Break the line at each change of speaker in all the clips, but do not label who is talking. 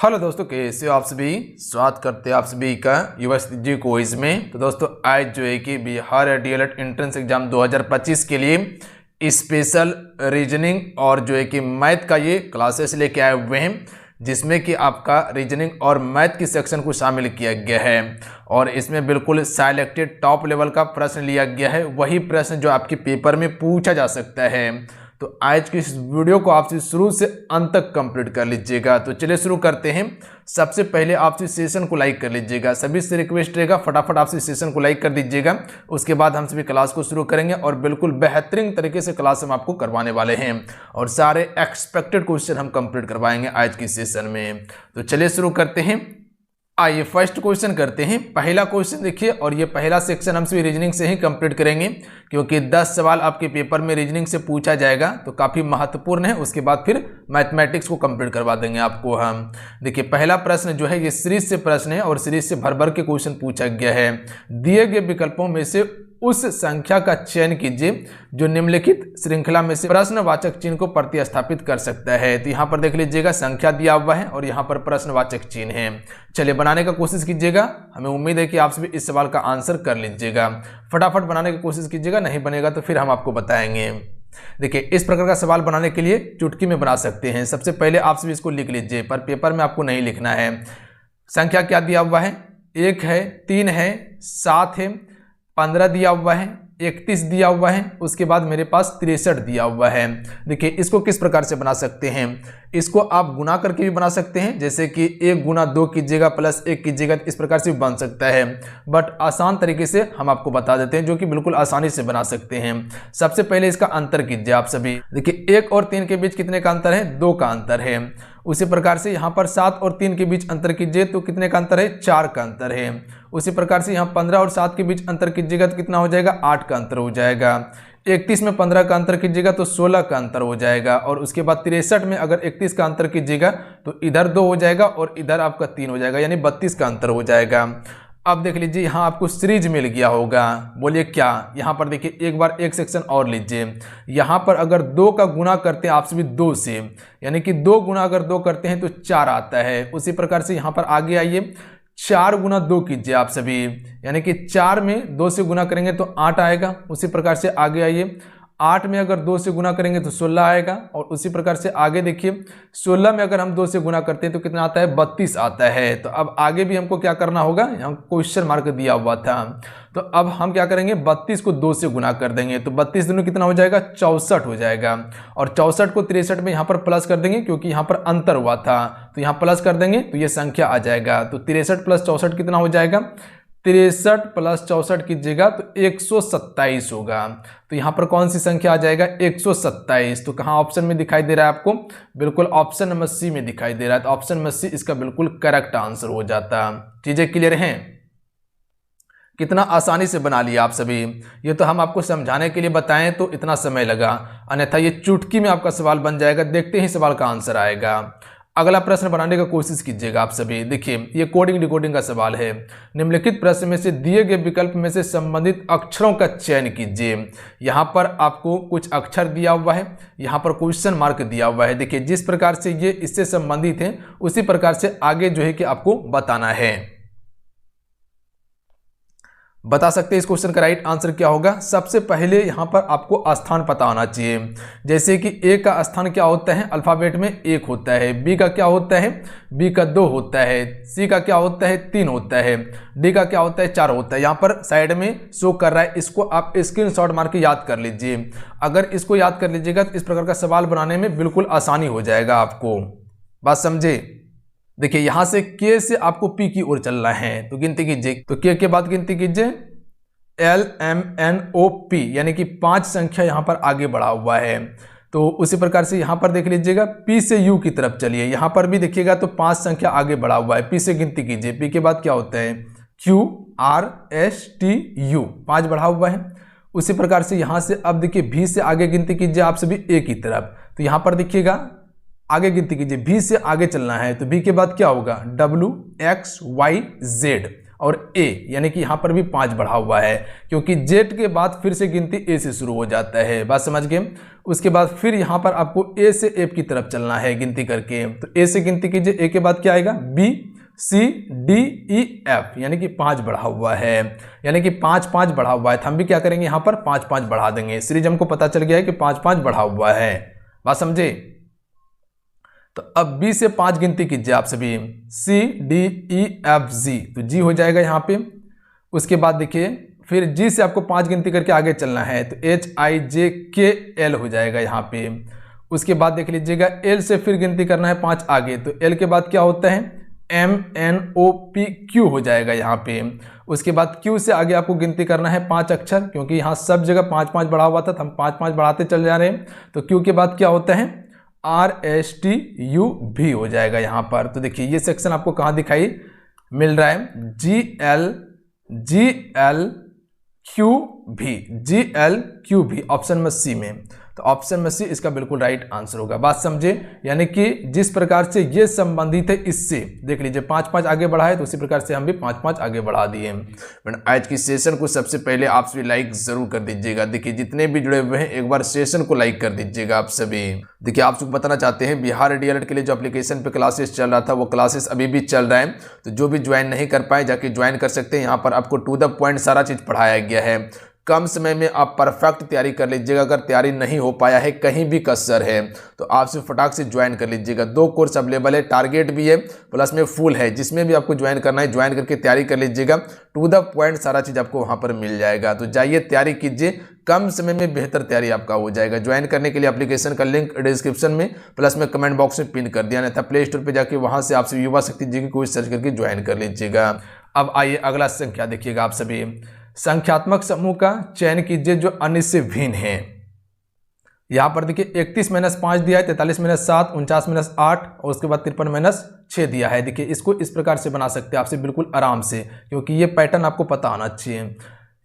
Hello दोस्तों, कैसे हो आप सभी। स्वागत करते हैं आप सभी का यूएसजी क्विज में। तो दोस्तों आज जो है कि बिहार डीएलएड एंट्रेंस एग्जाम 2025 के लिए स्पेशल रीजनिंग और जो है कि मैथ का ये क्लासेस लेके आए हुए हैं, जिसमें कि आपका रीजनिंग और मैथ की सेक्शन को शामिल किया गया है और इसमें बिल्कुल सिलेक्टेड टॉप लेवल का प्रश्न लिया गया है, वही प्रश्न जो आपके पेपर में पूछा जा सकता है। तो आज की इस वीडियो को आपसे शुरू से अंत तक कंप्लीट कर लीजिएगा। तो चलिए शुरू करते हैं। सबसे पहले आपसे सेशन को लाइक कर लीजिएगा, सभी से रिक्वेस्ट रहेगा फटाफट आपसे सेशन को लाइक कर दीजिएगा। उसके बाद हम सभी क्लास को शुरू करेंगे और बिल्कुल बेहतरीन तरीके से क्लास हम आपको करवाने वाले हैं और सारे एक्सपेक्टेड क्वेश्चन हम कंप्लीट करवाएंगे आज की सेशन में। तो चलिए शुरू करते हैं। आइए फर्स्ट क्वेश्चन करते हैं। पहला क्वेश्चन देखिए, और ये पहला सेक्शन हम सभी रीजनिंग से ही कंप्लीट करेंगे क्योंकि 10 सवाल आपके पेपर में रीजनिंग से पूछा जाएगा, तो काफ़ी महत्वपूर्ण है। उसके बाद फिर मैथमेटिक्स को कंप्लीट करवा देंगे आपको हम। देखिए पहला प्रश्न जो है ये सीरीज से प्रश्न है और सीरीज से भर भर के क्वेश्चन पूछा गया है। दिए गए विकल्पों में से उस संख्या का चयन कीजिए जो निम्नलिखित श्रृंखला में से प्रश्नवाचक चिन्ह को प्रतिस्थापित कर सकता है। तो यहाँ पर देख लीजिएगा संख्या दिया हुआ है और यहाँ पर प्रश्नवाचक चिन्ह है। चलिए बनाने का कोशिश कीजिएगा, हमें उम्मीद है कि आप सभी इस सवाल का आंसर कर लीजिएगा। फटाफट बनाने की कोशिश कीजिएगा, नहीं बनेगा तो फिर हम आपको बताएंगे। देखिए इस प्रकार का सवाल बनाने के लिए चुटकी में बना सकते हैं। सबसे पहले आप सभी इसको लिख लीजिए, पर पेपर में आपको नहीं लिखना है। संख्या क्या दिया हुआ है, 1 है, 3 है, 7 है, 15 दिया हुआ है, 31 दिया हुआ है, उसके बाद मेरे पास 63 दिया हुआ है। देखिए इसको किस प्रकार से बना सकते हैं, इसको आप गुना करके भी बना सकते हैं, जैसे कि 1 गुना 2 कीजिएगा प्लस 1 कीजिएगा, इस प्रकार से भी बन सकता है। बट आसान तरीके से हम आपको बता देते हैं जो कि बिल्कुल आसानी से बना सकते हैं। सबसे पहले इसका अंतर कीजिए आप सभी। देखिए 1 और 3 के बीच कितने का अंतर है, 2 का अंतर है। उसी प्रकार से यहाँ पर 7 और 3 के बीच अंतर कीजिए तो कितने का अंतर है, 4 का अंतर है। उसी प्रकार से यहाँ 15 और 7 के बीच अंतर कीजिएगा तो कितना हो जाएगा, 8 का अंतर हो जाएगा। 31 में 15 का अंतर कीजिएगा तो 16 का अंतर हो जाएगा। और उसके बाद 63 में अगर 31 का अंतर कीजिएगा तो इधर 2 हो जाएगा और इधर आपका 3 हो जाएगा, यानी 32 का अंतर हो जाएगा। अब देख लीजिए यहाँ आपको सीरीज मिल गया होगा, बोलिए क्या। यहाँ पर देखिए एक बार एक सेक्शन और लीजिए। यहाँ पर अगर 2 का गुना करते हैं आप सभी 2 से, यानी कि 2 गुना अगर 2 करते हैं तो 4 आता है। उसी प्रकार से यहाँ पर आगे आइए, 4 गुना 2 कीजिए आप सभी, यानी कि 4 में 2 से गुना करेंगे तो 8 आएगा। उसी प्रकार से आगे आइए, 8 में अगर 2 से गुना करेंगे तो 16 आएगा। और उसी प्रकार से आगे देखिए 16 में अगर हम 2 से गुना करते हैं तो कितना आता है, 32 आता है। तो अब आगे भी हमको क्या करना होगा, यहाँ क्वेश्चन मार्क दिया हुआ था, तो अब हम क्या करेंगे 32 को 2 से गुना कर देंगे तो 32 दूनी कितना हो जाएगा, 64 हो जाएगा। और 64 को 63 में यहाँ पर प्लस कर देंगे क्योंकि यहाँ पर अंतर हुआ था, तो यहाँ प्लस कर देंगे तो ये संख्या आ जाएगा। तो 63 प्लस 64 कितना हो जाएगा, 63 प्लस 64 कीजिएगा तो 127 होगा। तो यहाँ पर कौन सी संख्या आ जाएगा, 127। तो कहाँ ऑप्शन में दिखाई दे रहा है आपको, बिल्कुल ऑप्शन नंबर सी में दिखाई दे रहा है। तो ऑप्शन नंबर सी इसका बिल्कुल करेक्ट आंसर हो जाता। चीजें क्लियर हैं, कितना आसानी से बना लिया आप सभी। ये तो हम आपको समझाने के लिए बताएं तो इतना समय लगा, अन्यथा ये चुटकी में आपका सवाल बन जाएगा, देखते ही सवाल का आंसर आएगा। अगला प्रश्न बनाने का कोशिश कीजिएगा आप सभी। देखिए ये कोडिंग डिकोडिंग का सवाल है। निम्नलिखित प्रश्न में से दिए गए विकल्प में से संबंधित अक्षरों का चयन कीजिए। यहाँ पर आपको कुछ अक्षर दिया हुआ है, यहाँ पर क्वेश्चन मार्क दिया हुआ है। देखिए जिस प्रकार से ये इससे संबंधित है उसी प्रकार से आगे जो है कि आपको बताना है। बता सकते हैं इस क्वेश्चन का राइट आंसर क्या होगा। सबसे पहले यहाँ पर आपको स्थान पता होना चाहिए, जैसे कि ए का स्थान क्या होता है, अल्फाबेट में 1 होता है, बी का क्या होता है, बी का 2 होता है, सी का क्या होता है, 3 होता है, डी का क्या होता है, 4 होता है। यहाँ पर साइड में शो कर रहा है, इसको आप स्क्रीनशॉट मार के याद कर लीजिए। अगर इसको याद कर लीजिएगा तो इस प्रकार का सवाल बनाने में बिल्कुल आसानी हो जाएगा आपको। बात समझे। देखिए यहां से के से आपको पी की ओर चलना है, तो गिनती कीजिए। तो के बाद गिनती कीजिए LMNOP, यानी कि 5 संख्या यहां पर आगे बढ़ा हुआ है। तो उसी प्रकार से यहां पर देख लीजिएगा पी से यू की तरफ चलिए, यहां पर भी देखिएगा तो 5 संख्या आगे बढ़ा हुआ है। पी से गिनती कीजिए, पी के बाद क्या होता है, QRSTU, 5 बढ़ा हुआ है। उसी प्रकार से यहां से अब देखिए भी से आगे गिनती कीजिए आप सभी ए की तरफ, तो यहां पर देखिएगा आगे गिनती कीजिए, भी से आगे चलना है तो भी के बाद क्या होगा, WXYZ। और ए, यानी कि यहाँ पर भी 5 बढ़ा हुआ है, क्योंकि जेड के बाद फिर से गिनती ए से शुरू हो जाता है। बात समझ गए। उसके बाद फिर यहाँ पर आपको ए से एफ की तरफ चलना है गिनती करके। तो ए से गिनती कीजिए, ए के बाद क्या आएगा, B C D E F, यानी कि 5 बढ़ा हुआ है, यानी कि 5 बढ़ा हुआ है। तो हम भी क्या करेंगे, यहाँ पर 5 बढ़ा देंगे। सीरीज हमको पता चल गया है कि 5 बढ़ा हुआ है। बात समझे। तो अब बी से 5 गिनती कीजिए आप सभी, सी डी ई एफ जी, तो जी हो जाएगा यहाँ पे। उसके बाद देखिए फिर जी से आपको 5 गिनती करके आगे चलना है, तो एच आई जे के एल हो जाएगा यहाँ पे। उसके बाद देख लीजिएगा एल से फिर गिनती करना है 5 आगे, तो एल के बाद क्या होता है, M N O P Q हो जाएगा यहाँ पे। उसके बाद क्यू से आगे आपको गिनती करना है 5 अक्षर, क्योंकि यहाँ सब जगह 5 बढ़ा हुआ था, तो हम 5 बढ़ाते चल जा रहे हैं। तो क्यू के बाद क्या होता है, आर एस टी यू भी हो जाएगा यहाँ पर। तो देखिए ये सेक्शन आपको कहाँ दिखाई मिल रहा है, जी एल क्यू भी, ऑप्शन में सी में। तो ऑप्शन में सी इसका बिल्कुल राइट आंसर होगा। बात समझे, यानी कि जिस प्रकार से ये संबंधित है इससे, देख लीजिए 5 आगे बढ़ा है, तो उसी प्रकार से हम भी 5 आगे बढ़ा दिए। आज की सेशन को सबसे पहले आप सभी लाइक जरूर कर दीजिएगा। देखिए जितने भी जुड़े हुए हैं एक बार सेशन को लाइक कर दीजिएगा आप सभी। देखिए आप सबको बताना चाहते हैं, बिहार डीएलएड के लिए जो एप्लीकेशन पे क्लासेस चल रहा था वो क्लासेस अभी भी चल रहा है, तो जो भी ज्वाइन नहीं कर पाए जाके ज्वाइन कर सकते हैं। यहाँ पर आपको टू द पॉइंट सारा चीज पढ़ाया गया है। कम समय में आप परफेक्ट तैयारी कर लीजिएगा। अगर तैयारी नहीं हो पाया है, कहीं भी कसर है, तो आप सिर्फ फटाक से ज्वाइन कर लीजिएगा। 2 कोर्स अवेलेबल है, टारगेट भी है प्लस में फुल है, जिसमें भी आपको ज्वाइन करना है ज्वाइन करके तैयारी कर लीजिएगा। टू द पॉइंट सारा चीज़ आपको वहाँ पर मिल जाएगा। तो जाइए तैयारी कीजिए, कम समय में बेहतर तैयारी आपका हो जाएगा। ज्वाइन करने के लिए एप्लीकेशन का लिंक डिस्क्रिप्शन में प्लस में कमेंट बॉक्स में पिन कर दिया, नहीं था प्ले स्टोर पर जाके वहाँ से आपसे युवा शक्ति जी की कोई सर्च करके ज्वाइन कर लीजिएगा। अब आइए अगला संख्या देखिएगा आप सभी। संख्यात्मक समूह का चयन कीजिए जो अन्य से भिन्न है। यहां पर देखिए 31 - 5 दिया है, 43 - 7, 49 - 8 और उसके बाद 53 - 6 दिया है। देखिए इसको इस प्रकार से बना सकते हैं आपसे बिल्कुल आराम से, क्योंकि ये पैटर्न आपको पता आना चाहिए।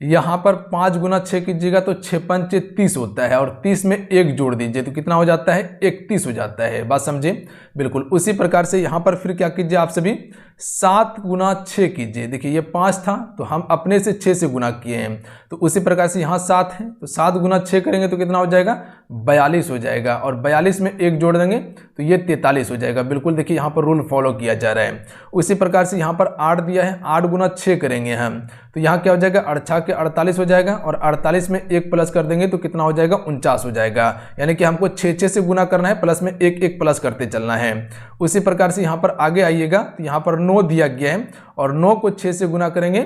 यहाँ पर 5 × 6 कीजिएगा तो 6 × 5 = 30 होता है, और 30 में 1 जोड़ दीजिए तो कितना हो जाता है, 31 हो जाता है। बात समझे। बिल्कुल उसी प्रकार से यहाँ पर फिर क्या कीजिए आप सभी, 7 × 6 कीजिए। देखिए ये 5 था तो हम अपने से 6 से गुना किए हैं, तो उसी प्रकार से यहाँ 7 है, तो 7 × 6 करेंगे तो कितना हो जाएगा, 42 हो जाएगा, और 42 में 1 जोड़ देंगे तो ये 43 हो जाएगा। बिल्कुल देखिए यहाँ पर रूल फॉलो किया जा रहा है। उसी प्रकार से यहाँ पर 8 दिया है, 8 × 6 करेंगे हम, तो यहाँ क्या हो जाएगा, 8 के 48 हो जाएगा, और 48 में 1 प्लस कर देंगे तो कितना हो जाएगा, 49 हो जाएगा। यानी कि हमको 6 से गुना करना है, प्लस में 1 प्लस करते चलना है। उसी प्रकार से यहाँ पर आगे आइएगा तो यहाँ पर 9 दिया गया है, और 9 को 6 से गुना करेंगे,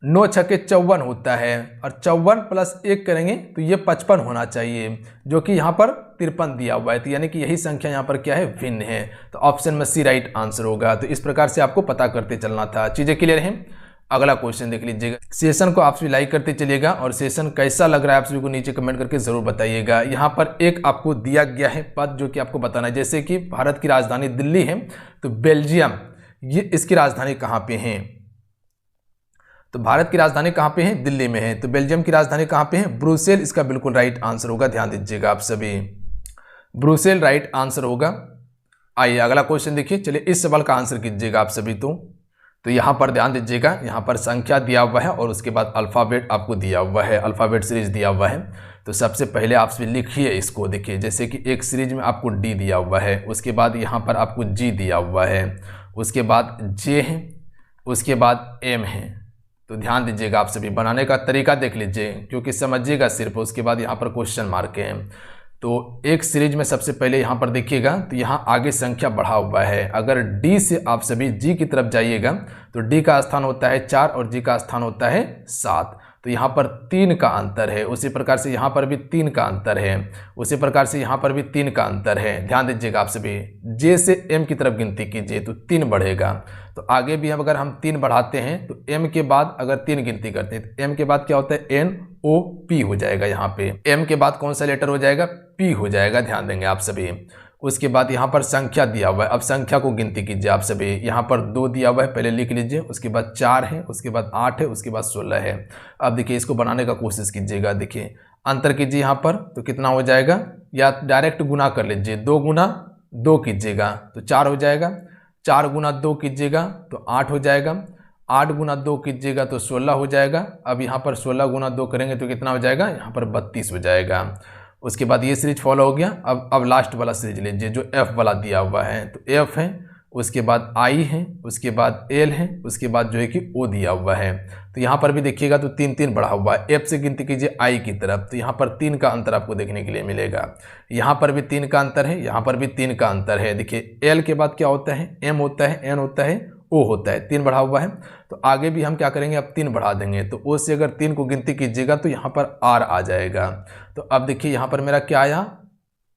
9 × 6 = 54 होता है, और 54 + 1 करेंगे तो ये 55 होना चाहिए, जो कि यहाँ पर 53 दिया हुआ है। तो यानी कि यही संख्या यहाँ पर क्या है, भिन्न है। तो ऑप्शन में सी राइट आंसर होगा। तो इस प्रकार से आपको पता करते चलना था। चीजें क्लियर हैं। अगला क्वेश्चन देख लीजिएगा। सेशन को आप सभी लाइक करते चलिएगा, और सेशन कैसा लग रहा है आप सभी को नीचे कमेंट करके जरूर बताइएगा। यहाँ पर एक आपको दिया गया है पद जो कि आपको बताना है, जैसे कि भारत की राजधानी दिल्ली है, तो बेल्जियम ये इसकी राजधानी कहाँ पे है, तो भारत की राजधानी कहाँ पे है, दिल्ली में है, तो बेल्जियम की राजधानी कहाँ पे है, ब्रुसेल इसका बिल्कुल राइट आंसर होगा। ध्यान दीजिएगा आप सभी, ब्रुसेल राइट आंसर होगा। आइए अगला क्वेश्चन देखिए। चलिए इस सवाल का आंसर कीजिएगा आप सभी। तो यहाँ पर ध्यान दीजिएगा, यहाँ पर संख्या दिया हुआ है और उसके बाद अल्फ़ाबेट आपको दिया हुआ है, अल्फ़ाबेट सीरीज दिया हुआ है। तो सबसे पहले आप लिखिए इसको। देखिए जैसे कि एक सीरीज में आपको डी दिया हुआ है, उसके बाद यहाँ पर आपको जी दिया हुआ है, उसके बाद जे है, उसके बाद एम है। तो ध्यान दीजिएगा आप सभी, बनाने का तरीका देख लीजिए क्योंकि समझिएगा सिर्फ, उसके बाद यहाँ पर क्वेश्चन मार्क है। तो एक सीरीज में सबसे पहले यहाँ पर देखिएगा तो यहाँ आगे संख्या बढ़ा हुआ है। अगर डी से आप सभी जी की तरफ जाइएगा तो डी का स्थान होता है 4 और जी का स्थान होता है 7, तो यहाँ पर 3 का अंतर है। उसी प्रकार से यहाँ पर भी 3 का अंतर है, उसी प्रकार से यहाँ पर भी 3 का अंतर है। ध्यान दीजिएगा आप सभी, जे से एम की तरफ गिनती कीजिए तो 3 बढ़ेगा। तो आगे भी अगर हम 3 बढ़ाते हैं तो एम के बाद अगर 3 गिनती करते हैं तो एम के बाद क्या होता है, एन ओ पी हो जाएगा। यहाँ पे एम के बाद कौन सा लेटर हो जाएगा, पी हो जाएगा। ध्यान देंगे आप सभी। उसके बाद यहाँ पर संख्या दिया हुआ है, अब संख्या को गिनती कीजिए आप सभी। यहाँ पर 2 दिया हुआ है, पहले लिख लीजिए, उसके बाद 4 है, उसके बाद 8 है, उसके बाद 16 है। अब देखिए इसको बनाने का कोशिश कीजिएगा। देखिए अंतर कीजिए यहाँ पर तो कितना हो जाएगा, या डायरेक्ट गुना कर लीजिए, 2 × 2 कीजिएगा तो 4 हो जाएगा, 4 गुना 2 कीजिएगा तो 8 हो जाएगा, 8 गुना 2 कीजिएगा तो 16 हो जाएगा। अब यहाँ पर 16 गुना 2 करेंगे तो कितना हो जाएगा, यहाँ पर 32 हो जाएगा। उसके बाद ये सीरीज फॉलो हो गया। अब लास्ट वाला सीरीज लीजिए जो एफ वाला दिया हुआ है, तो एफ है, उसके बाद आई है, उसके बाद एल है, उसके बाद जो है कि ओ दिया हुआ है। तो यहाँ पर भी देखिएगा तो 3 3 बढ़ा हुआ है। एफ से गिनती कीजिए आई की तरफ, तो यहाँ पर 3 का अंतर आपको देखने के लिए मिलेगा। यहाँ पर भी 3 का अंतर है, यहाँ पर भी 3 का अंतर है। देखिए एल के बाद क्या होता है, एम होता है, एन होता है, ओ होता है, 3 बढ़ा हुआ है। तो आगे भी हम क्या करेंगे, अब 3 बढ़ा देंगे। तो ओ से अगर 3 को गिनती कीजिएगा तो यहाँ पर आर आ जाएगा। तो अब देखिए यहाँ पर मेरा क्या आया,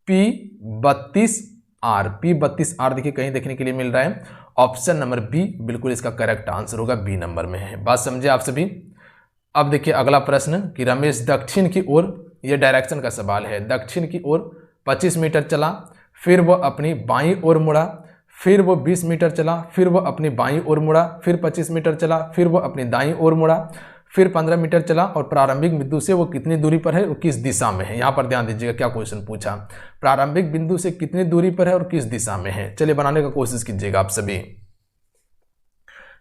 P32R, P32R देखिए कहीं देखने के लिए मिल रहा है। ऑप्शन नंबर बी बिल्कुल इसका करेक्ट आंसर होगा, बी नंबर में है। बात समझे आप सभी। अब देखिए अगला प्रश्न कि रमेश दक्षिण की ओर, यह डायरेक्शन का सवाल है, दक्षिण की ओर 25 मीटर चला, फिर वह अपनी बाईं ओर मुड़ा, फिर वो 20 मीटर चला, फिर वह अपनी बाईं ओर मुड़ा, फिर 25 मीटर चला, फिर वह अपनी दाईं ओर मुड़ा, फिर 15 मीटर चला और प्रारंभिक बिंदु से वो कितनी दूरी पर है और किस दिशा में है। यहाँ पर ध्यान दीजिएगा क्या क्वेश्चन पूछा, प्रारंभिक बिंदु से कितनी दूरी पर है और किस दिशा में है। चलिए बनाने का कोशिश कीजिएगा आप सभी।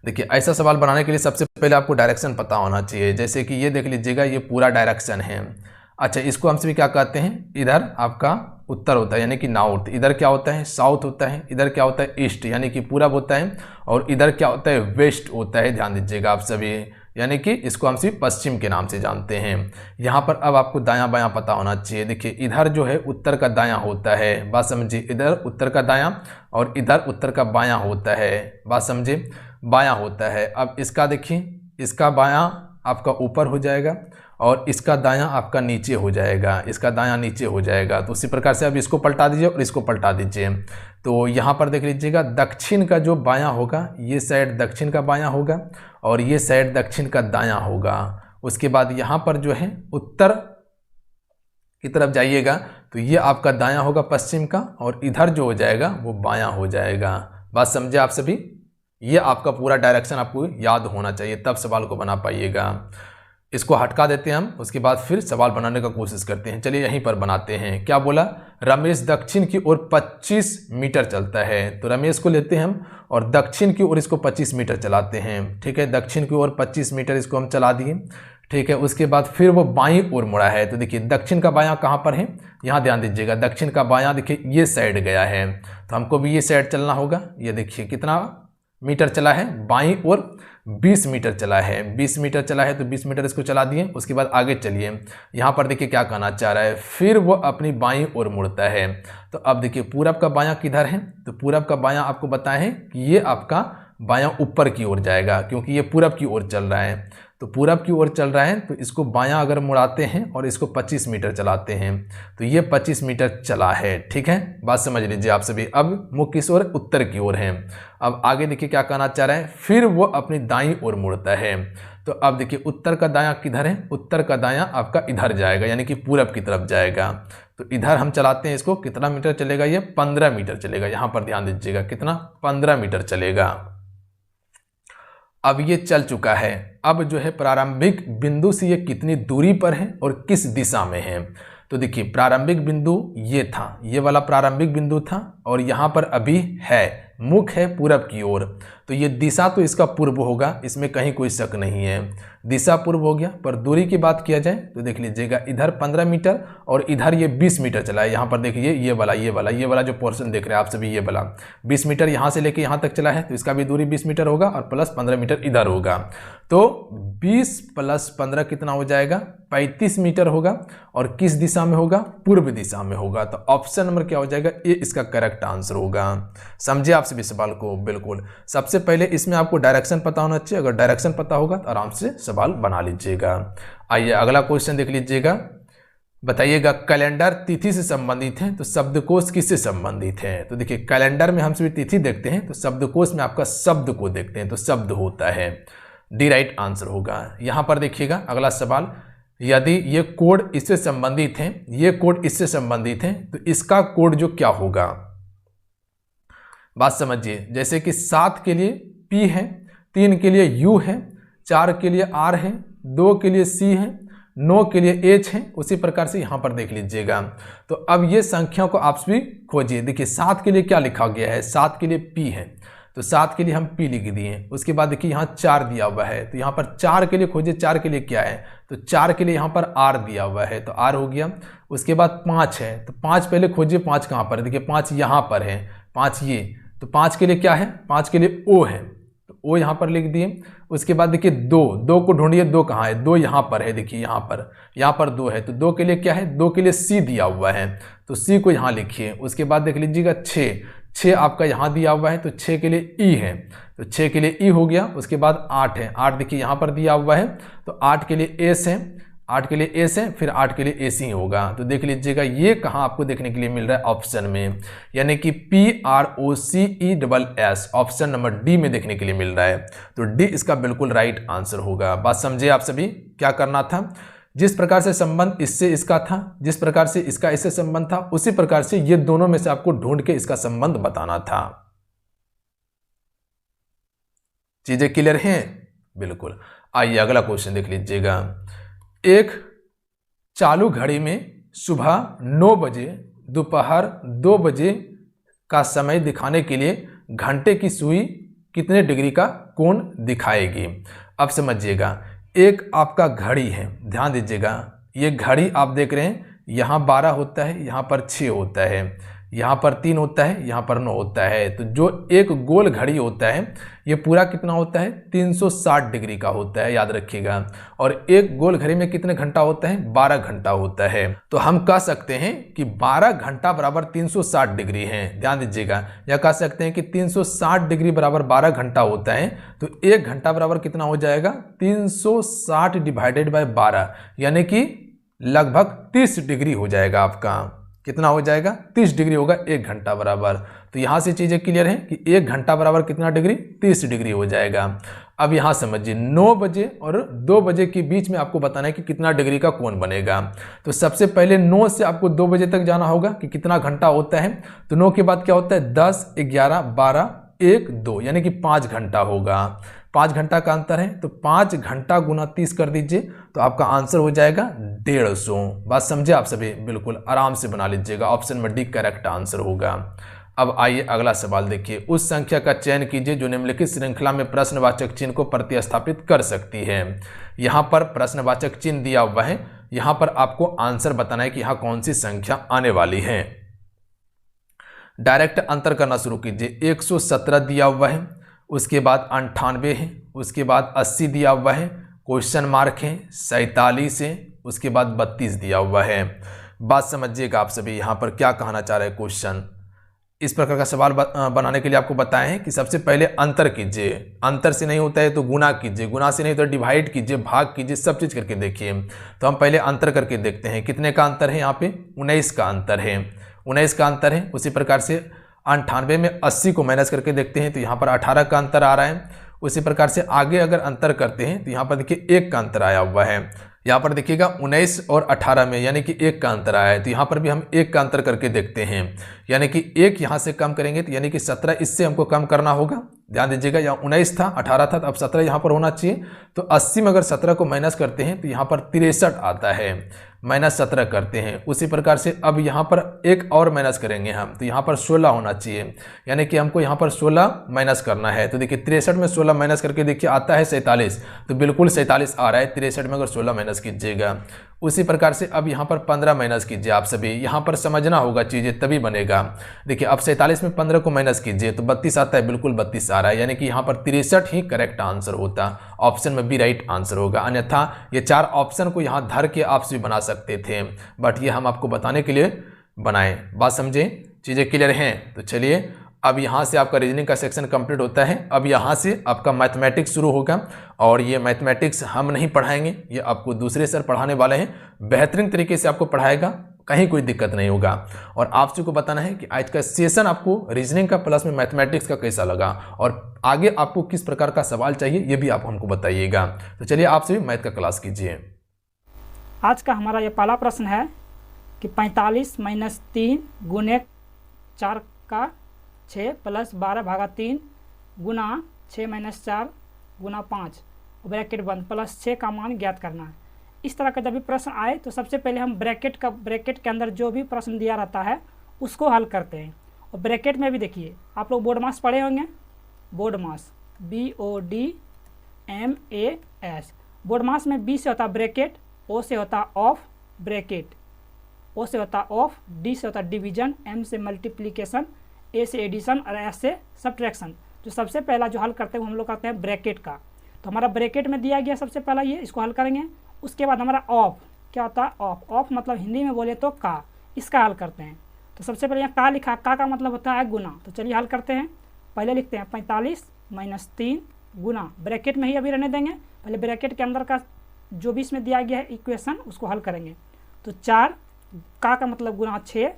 देखिए ऐसा सवाल बनाने के लिए सबसे पहले आपको डायरेक्शन पता होना चाहिए। जैसे कि ये देख लीजिएगा, ये पूरा डायरेक्शन है। अच्छा, इसको हम सभी क्या कहते हैं, इधर आपका उत्तर होता है यानी कि नॉर्थ, इधर क्या होता है साउथ होता है, इधर क्या होता है ईस्ट यानी कि पूरब होता है, और इधर क्या होता है वेस्ट होता है। ध्यान दीजिएगा आप सभी, यानी कि इसको हम सिर्फ पश्चिम के नाम से जानते हैं। यहाँ पर अब आपको दायां बायां पता होना चाहिए। देखिए इधर जो है उत्तर का दायां होता है, बात समझिए, इधर उत्तर का दायां और इधर उत्तर का बायां होता है, बात समझिए, बायां होता है। अब इसका देखिए, इसका बायां आपका ऊपर हो जाएगा और इसका दायां आपका नीचे हो जाएगा, इसका दायां नीचे हो जाएगा। तो उसी प्रकार से अब इसको पलटा दीजिए और इसको पलटा दीजिए। तो यहाँ पर देख लीजिएगा, दक्षिण का जो बायां होगा, ये साइड दक्षिण का बायां होगा और ये साइड दक्षिण का दायां होगा। उसके बाद यहाँ पर जो है उत्तर की तरफ जाइएगा तो ये आपका दायां होगा पश्चिम का, और इधर जो हो जाएगा वो बायां हो जाएगा। बात समझे आप सभी। ये आपका पूरा डायरेक्शन आपको याद होना चाहिए, तब सवाल को बना पाइएगा। इसको हटका देते हैं हम, उसके बाद फिर सवाल बनाने का कोशिश करते हैं। चलिए यहीं पर बनाते हैं। क्या बोला, रमेश दक्षिण की ओर 25 मीटर चलता है। तो रमेश को लेते हैं हम और दक्षिण की ओर इसको 25 मीटर चलाते हैं। ठीक है, दक्षिण की ओर 25 मीटर इसको हम चला दिए। ठीक है, उसके बाद फिर वो बाईं ओर मुड़ा है। तो देखिए दक्षिण का बायां कहाँ पर है, यहाँ ध्यान दीजिएगा, दक्षिण का बायां देखिए ये साइड गया है, तो हमको भी ये साइड चलना होगा। ये देखिए कितना मीटर चला है, बाईं ओर 20 मीटर चला है, 20 मीटर चला है तो 20 मीटर इसको चला दिए। उसके बाद आगे चलिए, यहाँ पर देखिए क्या कहना चाह रहा है, फिर वो अपनी बाईं ओर मुड़ता है। तो अब देखिए पूरब का बायां किधर है, तो पूरब का बायां आपको बताया है कि ये आपका बायां ऊपर की ओर जाएगा, क्योंकि ये पूरब की ओर चल रहा है। तो पूरब की ओर चल रहा है तो इसको बायां अगर मुड़ाते हैं और इसको 25 मीटर चलाते हैं तो ये 25 मीटर चला है। ठीक है, बात समझ लीजिए आप सभी। अब मुख किस ओर, उत्तर की ओर है। अब आगे देखिए क्या कहना चाह रहा है, फिर वो अपनी दाईं ओर मुड़ता है। तो अब देखिए उत्तर का दायां किधर है, उत्तर का दायां आपका इधर जाएगा, यानी कि पूरब की तरफ जाएगा। तो इधर हम चलाते हैं इसको, कितना मीटर चलेगा, ये 15 मीटर चलेगा। यहाँ पर ध्यान दीजिएगा, कितना, 15 मीटर चलेगा। अब ये चल चुका है। अब जो है प्रारंभिक बिंदु से ये कितनी दूरी पर है और किस दिशा में है। तो देखिए प्रारंभिक बिंदु ये था, ये वाला प्रारंभिक बिंदु था, और यहाँ पर अभी है, मुख है पूरब की ओर। तो ये दिशा तो इसका पूर्व होगा, इसमें कहीं कोई शक नहीं है, दिशा पूर्व हो गया। पर दूरी की बात किया जाए तो देख लीजिएगा, इधर 15 मीटर और इधर ये 20 मीटर चला है। यहाँ पर देखिए ये वाला जो पोर्शन देख रहे हैं आप सभी, ये वाला 20 मीटर यहाँ से लेके यहाँ तक चला है, तो इसका भी दूरी 20 मीटर होगा और प्लस 15 मीटर इधर होगा। तो 20 + 15 कितना हो जाएगा, 35 मीटर होगा, और किस दिशा में होगा, पूर्व दिशा में होगा। तो ऑप्शन नंबर क्या हो जाएगा, ये इसका करेक्ट आंसर होगा। समझे आप सभी सवाल को। बिल्कुल, सबसे पहले इसमें आपको डायरेक्शन पता होना चाहिए। अगर डायरेक्शन पता होगा तो आराम से सवाल बना लीजिएगा। आइए अगला क्वेश्चन देख लीजिएगा। बताइएगा, कैलेंडर तिथि से संबंधित है तो शब्दकोश किससे संबंधित है। तो देखिए कैलेंडर में हम सभी तिथि देखते हैं, तो शब्दकोश में आपका शब्द को देखते हैं, तो शब्द होता है, डी राइट आंसर होगा। यहां पर देखिएगा अगला सवाल, यदि ये कोड इससे संबंधित है, ये कोड इससे संबंधित है, तो इसका कोड जो क्या होगा, बात समझिए। जैसे कि 7 के लिए P है, 3 के लिए U है, 4 के लिए R है, 2 के लिए C है, 9 के लिए H है, उसी प्रकार से यहाँ पर देख लीजिएगा। तो अब ये संख्या को आप भी खोजिए। देखिए 7 के लिए क्या लिखा गया है, 7 के लिए P है, तो 7 के लिए हम P लिख दिए। उसके बाद देखिए यहाँ 4 दिया हुआ है, तो यहाँ पर 4 के लिए खोजिए, 4 के लिए क्या है, तो 4 के लिए यहाँ पर R दिया हुआ है, तो R हो गया। उसके बाद 5 है, तो 5 पहले खोजिए, 5 कहाँ पर है, देखिए 5 यहाँ पर है, 5 ये, तो 5 के लिए क्या है, 5 के लिए O है, तो O यहाँ पर लिख दिए। उसके बाद देखिए 2 को ढूंढिए, 2 कहाँ है, 2 यहाँ पर है, देखिए यहाँ पर 2 है, तो 2 के लिए क्या है, 2 के लिए C दिया हुआ है, तो C को यहाँ लिखिए। उसके बाद देख लीजिएगा 6 आपका यहाँ दिया हुआ है, तो 6 के लिए E है, तो 6 के लिए E हो गया। उसके बाद 8 है, 8 देखिए यहाँ पर दिया हुआ है, तो 8 के लिए S है, 8 के लिए S है, फिर 8 के लिए AC ही होगा। तो देख लीजिएगा ये कहाँ आपको देखने के लिए मिल रहा है, ऑप्शन में, यानी कि PROCESS ऑप्शन नंबर D में देखने के लिए मिल रहा है। तो D इसका बिल्कुल राइट आंसर होगा। बात समझे आप सभी, क्या करना था, जिस प्रकार से संबंध इससे इसका था, जिस प्रकार से इसका इससे संबंध था, उसी प्रकार से ये दोनों में से आपको ढूंढ के इसका संबंध बताना था। चीजें क्लियर हैं? बिल्कुल। आइए अगला क्वेश्चन देख लीजिएगा। एक चालू घड़ी में सुबह 9 बजे दोपहर 2 बजे का समय दिखाने के लिए घंटे की सुई कितने डिग्री का कोण दिखाएगी। अब समझिएगा, एक आपका घड़ी है, ध्यान दीजिएगा, ये घड़ी आप देख रहे हैं, यहाँ 12 होता है, यहाँ पर 6 होता है, यहाँ पर 3 होता है, यहाँ पर 9 होता है। तो जो एक गोल घड़ी होता है ये पूरा कितना होता है, 360 डिग्री का होता है, याद रखिएगा। और एक गोल घड़ी में कितने घंटा होता है, 12 घंटा होता है। तो हम कह सकते हैं कि 12 घंटा बराबर 360 डिग्री है, ध्यान दीजिएगा। या कह सकते हैं कि 360 डिग्री बराबर 12 घंटा होता है, तो 1 घंटा बराबर कितना हो जाएगा, 360 डिवाइडेड बाय 12, यानी कि लगभग 30 डिग्री हो जाएगा आपका। कितना हो जाएगा, 30 डिग्री होगा 1 घंटा बराबर। तो यहाँ से चीज़ें क्लियर हैं कि 1 घंटा बराबर कितना डिग्री, 30 डिग्री हो जाएगा। अब यहाँ समझिए 9 बजे और 2 बजे के बीच में आपको बताना है कि कितना डिग्री का कोण बनेगा। तो सबसे पहले 9 से आपको 2 बजे तक जाना होगा कि कितना घंटा होता है। तो 9 के बाद क्या होता है, 10, 11, 12, 1, 2, यानी कि 5 घंटा होगा। 5 घंटा का अंतर है, तो 5 घंटा गुना 30 कर दीजिए, तो आपका आंसर हो जाएगा 150। बात समझे आप सभी, बिल्कुल आराम से बना लीजिएगा, ऑप्शन में डी करेक्ट आंसर होगा। अब आइए अगला सवाल देखिए। उस संख्या का चयन कीजिए जो निम्नलिखित श्रृंखला में प्रश्नवाचक चिन्ह को प्रतिस्थापित कर सकती है। यहाँ पर प्रश्नवाचक चिन्ह दिया हुआ है, यहाँ पर आपको आंसर बताना है कि यहाँ कौन सी संख्या आने वाली है। डायरेक्ट अंतर करना शुरू कीजिए। 117 दिया हुआ है, उसके बाद 98 है, उसके बाद 80 दिया हुआ है, क्वेश्चन मार्क है, 47 है, उसके बाद 32 दिया हुआ है। बात समझिएगा आप सभी, यहाँ पर क्या कहना चाह रहे हैं क्वेश्चन। इस प्रकार का सवाल बनाने के लिए आपको बताएं हैं कि सबसे पहले अंतर कीजिए, अंतर से नहीं होता है तो गुना कीजिए, गुना से नहीं तो डिवाइड कीजिए, भाग कीजिए, सब चीज़ करके देखिए। तो हम पहले अंतर करके देखते हैं, कितने का अंतर है, यहाँ पे 19 का अंतर है, 19 का अंतर है। उसी प्रकार से 98 में 80 को माइनस करके देखते हैं, तो यहाँ पर 18 का अंतर आ रहा है। उसी प्रकार से आगे अगर अंतर करते हैं तो यहाँ पर देखिए 1 का अंतर आया हुआ है। यहाँ पर देखिएगा 19 और 18 में यानी कि 1 का अंतर आया है, तो यहाँ पर भी हम 1 का अंतर करके देखते हैं, यानी कि 1 यहाँ से कम करेंगे तो यानी कि 17 इससे हमको कम करना होगा। ध्यान दीजिएगा, यहाँ 19 था, 18 था, तो अब 17 यहाँ पर होना चाहिए। तो 80 में अगर 17 को माइनस करते हैं तो यहाँ पर 63 आता है, -17 करते हैं। उसी प्रकार से अब यहाँ पर एक और माइनस करेंगे हम, तो यहाँ पर 16 होना चाहिए, यानी कि हमको यहाँ पर 16 माइनस करना है। तो देखिए 63 में 16 माइनस करके देखिए आता है 47, तो बिल्कुल 47 आ रहा है 63 में अगर 16 माइनस कीजिएगा। उसी प्रकार से अब यहाँ पर 15 माइनस कीजिए, आप सभी यहाँ पर समझना होगा चीज़ें तभी बनेगा। देखिए अब 47 में 15 को माइनस कीजिए तो 32 आता है, बिल्कुल 32 आ रहा है, यानी कि यहाँ पर 63 ही करेक्ट आंसर होता, ऑप्शन में बी राइट आंसर होगा। अन्यथा ये 4 ऑप्शन को यहाँ धर के आप भी बना सकते थे, बट ये हम आपको बताने के लिए बनाए। बात समझे, चीज़ें क्लियर हैं? तो चलिए अब यहाँ से आपका रीजनिंग का सेक्शन कंप्लीट होता है। अब यहाँ से आपका मैथमेटिक्स शुरू होगा, और ये मैथमेटिक्स हम नहीं पढ़ाएंगे, ये आपको दूसरे सर पढ़ाने वाले हैं, बेहतरीन तरीके से आपको पढ़ाएगा, कहीं कोई दिक्कत नहीं होगा। और आप सबको बताना है कि आज का सेशन आपको रीजनिंग का प्लस में मैथमेटिक्स का कैसा लगा, और आगे आपको किस प्रकार का सवाल चाहिए ये भी आप हमको बताइएगा। तो चलिए आप सभी मैथ का क्लास कीजिए।
आज का हमारा ये पहला प्रश्न है कि 45 - 3 गुने 4 का 6 + 12 भागा 3 गुना 6 - 4 गुना 5 ब्रैकेट बंद प्लस 6 का मान ज्ञात करना है। इस तरह का जब भी प्रश्न आए तो सबसे पहले हम ब्रैकेट के अंदर जो भी प्रश्न दिया रहता है उसको हल करते हैं। और ब्रैकेट में भी देखिए, आप लोग बोर्ड मार्क्स पढ़े होंगे, बोर्ड मास, BODMAS। बोर्ड मास में B से होता ब्रैकेट, O से होता ऑफ ब्रैकेट, O से होता ऑफ, D से होता डिवीजन, M से मल्टीप्लिकेशन, A से एडिशन और S से सब्ट्रैक्शन। जो सबसे पहला जो हल करते हैं वो हम लोग करते हैं ब्रैकेट का। तो हमारा ब्रैकेट में दिया गया सबसे पहला ये, इसको हल करेंगे। उसके बाद हमारा ऑफ, क्या होता है ऑफ, ऑफ मतलब हिंदी में बोले तो का, इसका हल करते हैं। तो सबसे पहले यहाँ का लिखा, का मतलब होता है गुना। तो चलिए हल करते हैं। पहले लिखते हैं 45 - 3 गुना, ब्रैकेट में ही अभी रहने देंगे, पहले ब्रैकेट के अंदर का जो भी इसमें दिया गया है इक्वेशन उसको हल करेंगे। तो 4 का मतलब गुना 6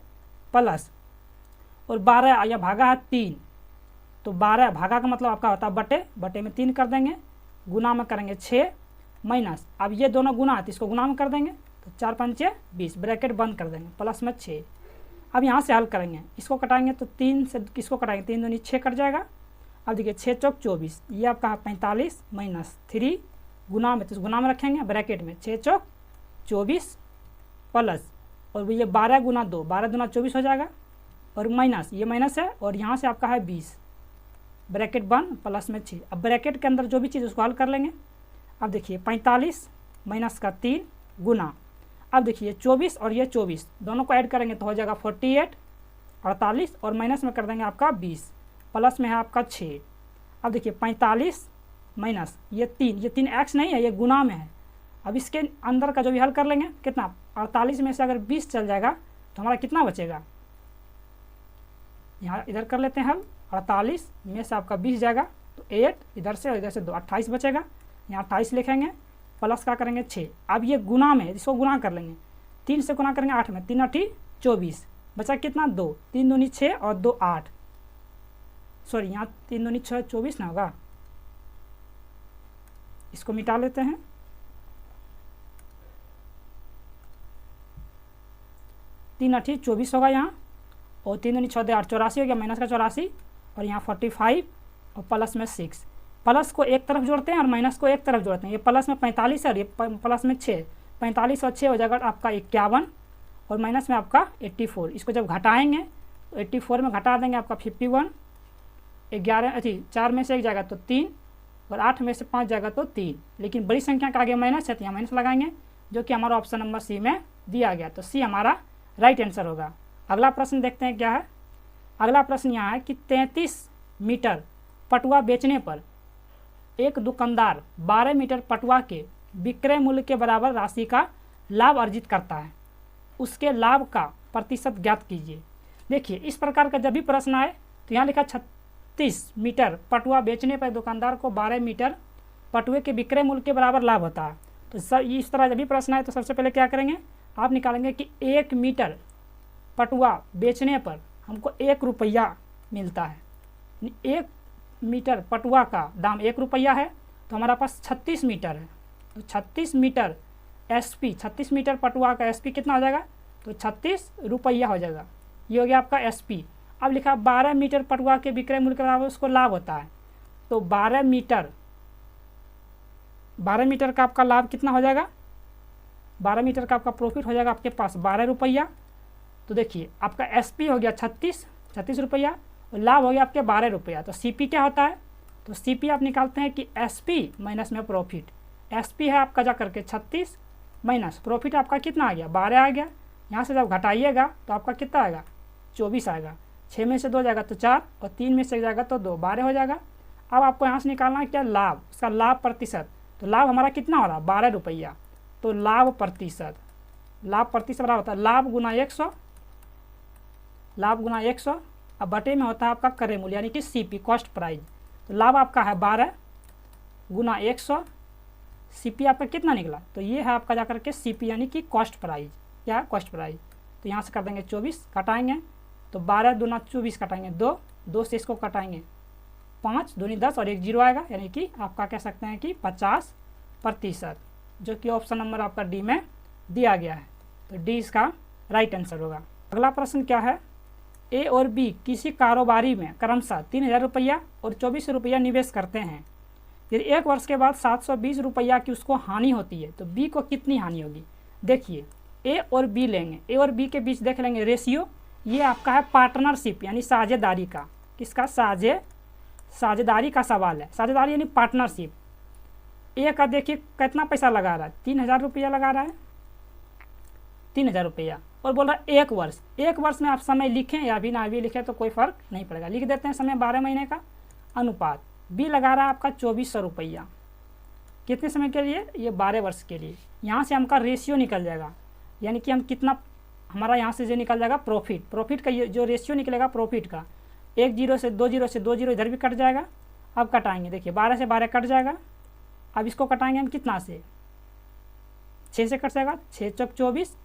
प्लस और 12 या भागा है 3, तो 12 भागा का मतलब आपका होता है बटे, बटे में 3 कर देंगे, गुना में करेंगे 6 माइनस, अब ये दोनों गुना है तो इसको गुना में कर देंगे, तो 4 5 20, ब्रैकेट बंद कर देंगे, प्लस में 6। अब यहाँ से हल करेंगे, इसको कटाएंगे तो 3 से किसको कटाएंगे, 3 दूनी 6 कट जाएगा। अब देखिए 6 चौक 24, ये आपका 45 माइनस 3 गुना में, तो गुना में रखेंगे ब्रैकेट में 6 चौक 24 प्लस और ये 12 गुना 2, 12 दूना 24 हो जाएगा और माइनस, ये माइनस है और यहाँ से आपका है 20, ब्रैकेट बंद प्लस में 6। अब ब्रैकेट के अंदर जो भी चीज़ उसको हल कर लेंगे। अब देखिए 45 माइनस का 3 गुना, अब देखिए 24 और ये 24 दोनों को ऐड करेंगे तो हो जाएगा 48 48 और माइनस में कर देंगे आपका 20, प्लस में है आपका 6। अब देखिए 45 माइनस ये 3 एक्स नहीं है, ये गुना में है। अब इसके अंदर का जो भी हल कर लेंगे, कितना 48 में से अगर 20 चल जाएगा तो हमारा कितना बचेगा, यहाँ इधर कर लेते हैं हल, 48 में से आपका 20 जाएगा तो 8 इधर से और इधर से 2, 28 बचेगा, यहाँ 28 लिखेंगे, प्लस का करेंगे 6। अब ये गुना में, इसको गुना कर लेंगे, 3 से गुना करेंगे 8 में, 3 8 24, बचा कितना 2, 3 दूनी 6 और 2 8, सॉरी यहाँ 3 दूनी 6 24 ना होगा, इसको मिटा लेते हैं। 3 8 24 होगा यहाँ और 3 दूनी 6 8 84 हो गया, माइनस का 84 और यहाँ 45 और प्लस में 6, प्लस को एक तरफ जोड़ते हैं और माइनस को एक तरफ जोड़ते हैं। ये प्लस में 45 है और ये प्लस में 6, 45 और 6 हो जाएगा आपका 51 और माइनस में आपका 84। इसको जब घटाएंगे तो 84 में घटा देंगे आपका 51, 4 में से 1 जाएगा तो 3 और 8 में से 5 जाएगा तो 3, लेकिन बड़ी संख्या का आगे माइनस है तो यहाँ माइनस लगाएंगे, जो कि हमारा ऑप्शन नंबर सी में दिया गया, तो सी हमारा राइट आंसर होगा। अगला प्रश्न देखते हैं क्या है। अगला प्रश्न यहाँ है कि 33 मीटर पटुआ बेचने पर एक दुकानदार 12 मीटर पटुआ के विक्रय मूल्य के बराबर राशि का लाभ अर्जित करता है, उसके लाभ का प्रतिशत ज्ञात कीजिए। देखिए इस प्रकार का जब भी प्रश्न आए तो यहाँ लिखा 36 मीटर पटुआ बेचने पर दुकानदार को 12 मीटर पटुए के विक्रय मूल्य के बराबर लाभ होता है। तो इस तरह जब भी प्रश्न आए तो सबसे पहले क्या करेंगे, आप निकालेंगे कि 1 मीटर पटुआ बेचने पर हमको 1 रुपया मिलता है, 1 मीटर पटुआ का दाम 1 रुपया है, तो हमारा पास 36 मीटर है, तो 36 मीटर SP, 36 मीटर पटुआ का SP कितना हो जाएगा, तो 36 रुपया हो जाएगा, ये हो गया आपका SP। अब लिखा 12 मीटर पटुआ के विक्रय मूल्य के बराबर उसको लाभ होता है, तो 12 मीटर का आपका लाभ कितना हो जाएगा, 12 मीटर का आपका प्रॉफिट हो जाएगा आपके पास 12 रुपया। तो देखिए आपका SP हो गया 36 रुपया और लाभ हो गया आपके 12 रुपया। तो CP क्या होता है, तो CP आप निकालते हैं कि SP माइनस में प्रॉफिट, SP है आपका जा करके 36 माइनस प्रॉफिट आपका कितना आ गया 12 आ गया, यहाँ से जब घटाइएगा तो आपका कितना आएगा 24 आएगा, 6 में से 2 जाएगा तो 4 और 3 में से 1 जाएगा तो 2, 12 हो जाएगा। अब आपको यहाँ से निकालना है क्या लाभ, उसका लाभ प्रतिशत, तो लाभ हमारा कितना हो रहा है 12 रुपया, तो लाभ प्रतिशत बराबर होता है लाभ गुना 100, लाभ गुना 100, अब बटे में होता है आपका क्रय मूल्य यानी कि CP कॉस्ट प्राइस। तो लाभ आपका है 12 गुना 100, CP आपका कितना निकला, तो ये है आपका जाकर के CP यानी कि कॉस्ट प्राइस, क्या है कॉस्ट प्राइस। तो यहाँ से कर देंगे 24, कटाएंगे तो 12 दूना 24 कटाएंगे 2 से इसको कटाएंगे 5 दूनी 10 और 1 0 आएगा, यानी कि आपका कह सकते हैं कि 50%, जो कि ऑप्शन नंबर आपका D में दिया गया है, तो D इसका राइट आंसर होगा। अगला प्रश्न क्या है, A और B किसी कारोबारी में क्रमशः 3000 रुपया और 24 रुपया निवेश करते हैं, यदि 1 वर्ष के बाद 720 रुपया की उसको हानि होती है तो B को कितनी हानि होगी। देखिए A और B लेंगे, A और B के बीच देख लेंगे रेशियो, ये आपका है पार्टनरशिप यानी साझेदारी का, किसका साझेदारी का सवाल है। साझेदारी यानी पार्टनरशिप। ए का देखिए कितना पैसा लगा रहा है, 3000 रुपया लगा रहा है, 3000 रुपया, और बोल रहा है 1 वर्ष। 1 वर्ष में आप समय लिखें या भी ना भी लिखें तो कोई फ़र्क नहीं पड़ेगा, लिख देते हैं समय 12 महीने का। अनुपात बी लगा रहा है आपका 2400 रुपया, कितने समय के लिए, ये 12 वर्ष के लिए। यहाँ से हमका रेशियो निकल जाएगा, यानी कि हम कितना, हमारा यहाँ से जो निकल जाएगा प्रॉफिट, प्रॉफिट का ये जो रेशियो निकलेगा प्रॉफिट का, 1 जीरो से 2 जीरो से 2 जीरो इधर भी कट जाएगा। अब कटाएंगे, देखिए 12 से 12 कट जाएगा। अब इसको कटाएंगे हम कितना से, 6 से कट जाएगा, 6 चौक 24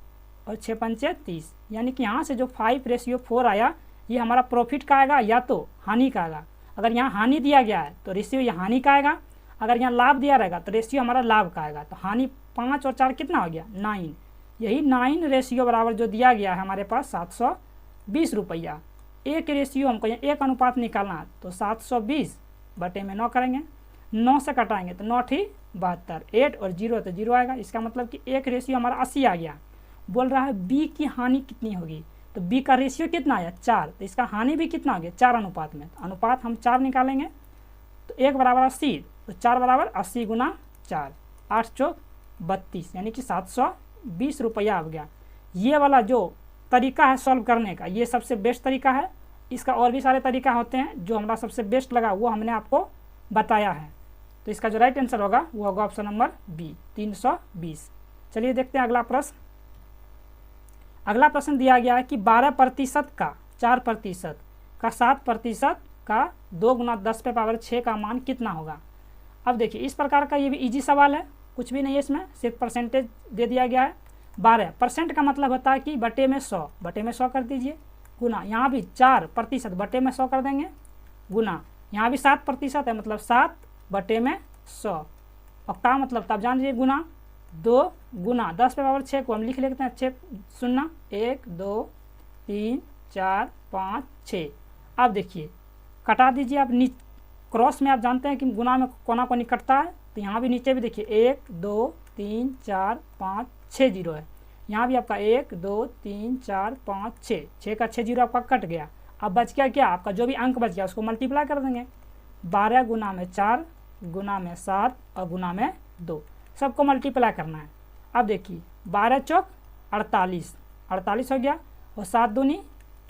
और 6 पंचे 30, यानी कि यहाँ से जो 5:4 आया ये हमारा प्रॉफिट का आएगा या तो हानि का आएगा। अगर यहाँ हानि दिया गया है तो रेशियो ये हानि का आएगा, अगर यहाँ लाभ दिया रहेगा तो रेशियो हमारा लाभ का आएगा। तो हानि 5 और 4 कितना हो गया, 9, यही 9 रेशियो बराबर जो दिया गया है हमारे पास 720 रुपया। एक रेशियो हमको यहाँ एक अनुपात निकालना है तो 720 बटे में 9 करेंगे, 9 से कटाएंगे तो 9 ठी 72, 8 और 0 तो 0 आएगा। इसका मतलब कि एक रेशियो हमारा 80 आ गया। बोल रहा है बी की हानि कितनी होगी, तो बी का रेशियो कितना आया 4, तो इसका हानि भी कितना हो गया 4 अनुपात में। तो अनुपात हम 4 निकालेंगे तो 1 बराबर 80, तो 4 बराबर 80 गुना 4, 8 चौक 32, यानी कि 720 रुपया आ गया। ये वाला जो तरीका है सॉल्व करने का, ये सबसे बेस्ट तरीका है। इसका और भी सारे तरीका होते हैं, जो हमारा सबसे बेस्ट लगा वो हमने आपको बताया है। तो इसका जो राइट आंसर होगा वो होगा ऑप्शन नंबर बी, 320। चलिए देखते हैं अगला प्रश्न। अगला प्रश्न दिया गया है कि 12% का 4% का 7% का 2 गुना 10 पे पावर 6 का मान कितना होगा। अब देखिए इस प्रकार का ये भी इजी सवाल है, कुछ भी नहीं है इसमें, सिर्फ परसेंटेज दे दिया गया है। 12% का मतलब होता है कि बटे में 100, बटे में 100 कर दीजिए, गुना यहाँ भी 4% बटे में 100 कर देंगे, गुना यहाँ भी 7% है मतलब 7 बटे में 100, और का मतलब तब जान लीजिए गुना 2 गुना 10 पे पावर 6 को हम लिख लेते हैं 6 शून्य 1 2 3 4 5 6। अब देखिए कटा दीजिए आप, क्रॉस में आप जानते हैं कि गुना में कोना कोनी कटता है, तो यहाँ भी नीचे भी देखिए 1 2 3 4 5 6 जीरो है, यहाँ भी आपका 1 2 3 4 5 6 का 6 जीरो आपका कट गया। अब बच गया क्या, आपका जो भी अंक बच गया उसको मल्टीप्लाई कर देंगे, 12 गुना में 4 गुना में 7 और गुना में 2, सबको मल्टीप्लाई करना है। अब देखिए 12 चौक 48 हो गया, और 7 दूनी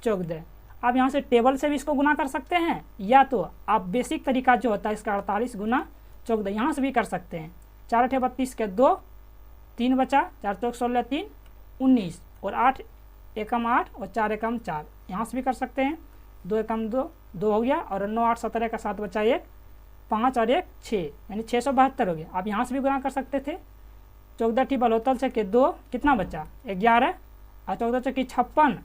14। अब यहाँ से टेबल से भी इसको गुना कर सकते हैं, या तो आप बेसिक तरीका जो होता है इसका 48 गुना 14 यहाँ से भी कर सकते हैं। 4 × 32 के 2, 3 बचा, 4 चौक 16 3 19, और 8 एकम 8 और 4 एकम 4, यहाँ से भी कर सकते हैं। 2 एकम 2 2 हो गया, और 9 8 17 का 7 बचा 1 5 और 1 6, यानी 672 हो गया। आप यहाँ से भी गुना कर सकते थे। 14 टी बलोतल से के 2 कितना बचा 11, और 14 चौकी 56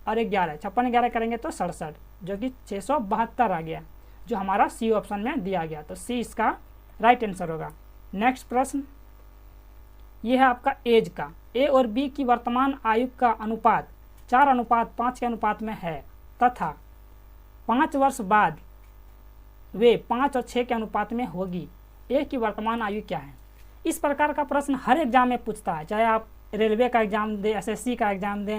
और 11, 56 11 करेंगे तो 67, जो कि 672 आ गया, जो हमारा सी ऑप्शन में दिया गया। तो सी इसका राइट आंसर होगा। नेक्स्ट प्रश्न ये है आपका एज का। ए और बी की वर्तमान आयु का अनुपात 4:5 के अनुपात में है, तथा 5 वर्ष बाद वे 5 और 6 के अनुपात में होगी। ए की वर्तमान आयु क्या है। इस प्रकार का प्रश्न हर एग्जाम में पूछता है, चाहे आप रेलवे का एग्ज़ाम दें, एसएससी का एग्ज़ाम दें,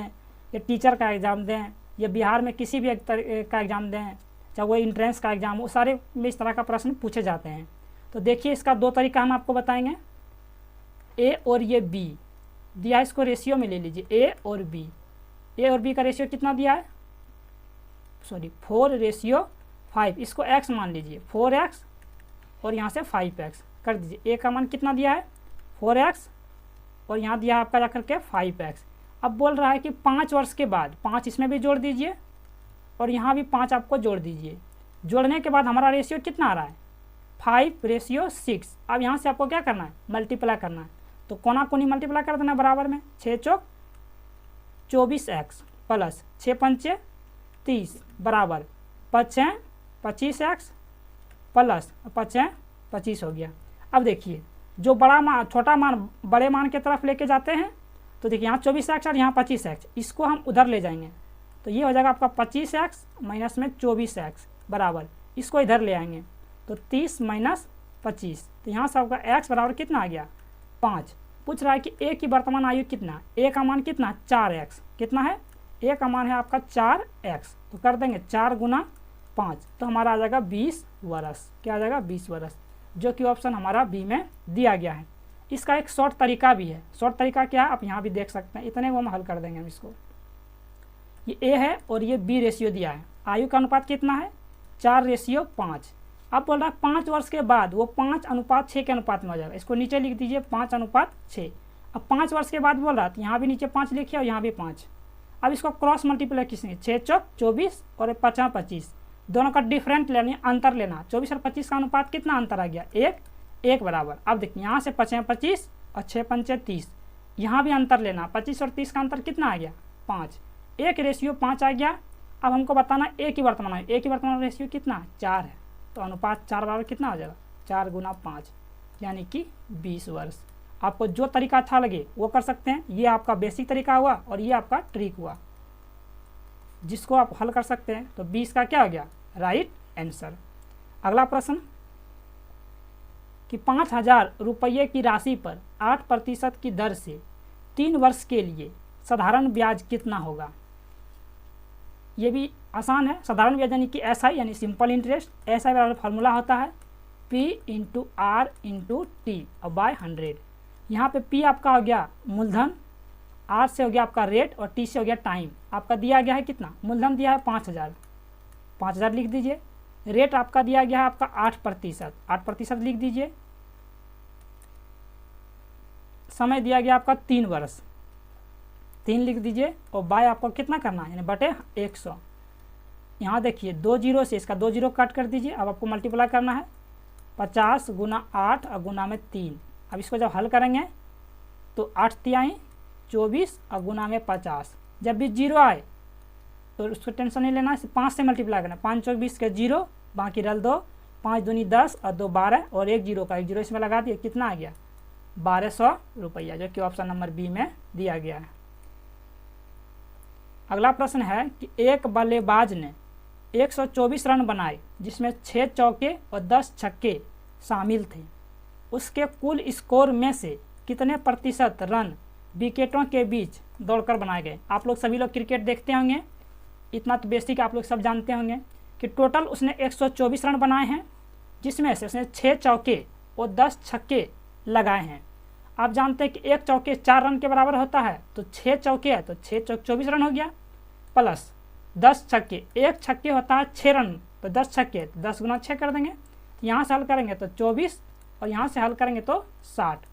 या टीचर का एग्ज़ाम दें, या बिहार में किसी भी का एग्ज़ाम दें, चाहे वो इंट्रेंस का एग्ज़ाम हो, सारे में इस तरह का प्रश्न पूछे जाते हैं। तो देखिए इसका 2 तरीका हम आपको बताएंगे। ए और ये बी दिया है, इसको रेशियो में ले लीजिए, ए और बी का रेशियो कितना दिया है, 4:5, इसको x मान लीजिए, 4x और यहाँ से 5x कर दीजिए। ए का मान कितना दिया है 4x, और यहाँ दिया है आपका जाकर के 5x। अब बोल रहा है कि 5 वर्ष के बाद 5 इसमें भी जोड़ दीजिए, और यहाँ भी 5 आपको जोड़ दीजिए। जोड़ने के बाद हमारा रेशियो कितना आ रहा है 5:6। अब यहाँ से आपको क्या करना है, मल्टीप्लाई करना है। तो कोना कोनी मल्टीप्लाई कर देना बराबर में, 6 चौक 24x प्लस 6 पंचे 30 बराबर 5 25x प्लस 5 25 हो गया। अब देखिए जो बड़ा मान छोटा मान बड़े मान की तरफ लेके जाते हैं, तो देखिए यहाँ 24x और यहाँ 25x, इसको हम उधर ले जाएंगे, तो ये हो जाएगा आपका 25x माइनस में 24x बराबर, इसको इधर ले आएंगे तो 30 माइनस 25, तो यहाँ से आपका x बराबर कितना आ गया 5। पूछ रहा है कि a की वर्तमान आयु कितना, a का मान कितना 4x, कितना है a का मान है आपका 4x, तो कर देंगे 4 गुना 5, तो हमारा आ जाएगा 20 वर्ष। क्या आ जाएगा? 20 वर्ष, जो कि ऑप्शन हमारा बी में दिया गया है। इसका एक शॉर्ट तरीका भी है। शॉर्ट तरीका क्या है आप यहाँ भी देख सकते हैं, इतने को हम हल कर देंगे हम इसको। ये ए है और ये बी रेशियो दिया है। आयु का अनुपात कितना है? 4:5। अब बोल रहा है 5 वर्ष के बाद वो 5:6 के अनुपात में हो जाएगा। इसको नीचे लिख दीजिए 5:6। अब 5 वर्ष के बाद बोल रहा है, यहाँ भी नीचे 5 लिखिए और यहाँ भी 5। अब इसको क्रॉस मल्टीप्लाई किसने? 6 चौक 24 और 5 25, दोनों का डिफरेंट लेना, अंतर लेना। 24 और 25 का अनुपात कितना अंतर आ गया? 1 बराबर। अब देखिए यहाँ से 5 25 और 6 पंचे 30, यहाँ भी अंतर लेना। 25 और 30 का अंतर कितना आ गया? 5। 1:5 आ गया। अब हमको बताना ए की वर्तमान आयु। ए की वर्तमान रेशियो कितना है? 4 है। तो अनुपात 4 बराबर कितना हो जाएगा? 4 × 5 यानी कि 20 वर्ष। आपको जो तरीका अच्छा लगे वो कर सकते हैं। ये आपका बेसिक तरीका हुआ और ये आपका ट्रिक हुआ, जिसको आप हल कर सकते हैं। तो 20 का क्या हो गया? Right answer. अगला प्रश्न कि 5,000 रुपये की राशि पर 8% की दर से 3 वर्ष के लिए साधारण ब्याज कितना होगा? ये भी आसान है। साधारण ब्याज यानी कि SI यानी सिंपल इंटरेस्ट। SI बराबर फार्मूला होता है P × R × T और बाय 100। यहाँ पे P आपका हो गया मूलधन, R से हो गया आपका रेट और T से हो गया टाइम। आपका दिया गया है कितना? मूलधन दिया है 5,000, 5,000 लिख दीजिए। रेट आपका दिया गया है आपका 8%, 8% लिख दीजिए। समय दिया गया आपका 3 वर्ष, 3 लिख दीजिए। और बाय आपको कितना करना है? यानी बटे 100। यहाँ देखिए 2 जीरो से इसका 2 जीरो कट कर दीजिए। अब आपको मल्टीप्लाई करना है 50 × 8 और गुना में 3। अब इसको जब हल करेंगे तो 8 × 24 और गुना में 50। जब भी जीरो आए तो उसको टेंशन नहीं लेना है, 5 से मल्टीप्लाई करना। 5 × 24 के 0, बाकी रल 2, 5 दूनी 10 और 2 12 और 1 जीरो का 1 जीरो इसमें लगा दिए। कितना आ गया? 1200 रुपया, जो कि ऑप्शन नंबर बी में दिया गया है। अगला प्रश्न है कि एक बल्लेबाज ने 124 रन बनाए, जिसमें 6 चौके और 10 छक्के शामिल थे। उसके कुल स्कोर में से कितने प्रतिशत रन विकेटों के बीच दौड़कर बनाए गए? आप लोग सभी लोग क्रिकेट देखते होंगे, इतना तो बेसिक आप लोग सब जानते होंगे कि टोटल उसने 124 रन बनाए हैं, जिसमें से उसने 6 चौके और 10 छक्के लगाए हैं। आप जानते हैं कि 1 चौके 4 रन के बराबर होता है, तो 6 चौके है तो 6 चौक 24 रन हो गया, प्लस 10 छक्के, 1 छक्के होता है 6 रन, तो 10 छक्के 10 × 6 कर देंगे। यहाँ से हल करेंगे तो 24 और यहाँ से हल करेंगे तो 60।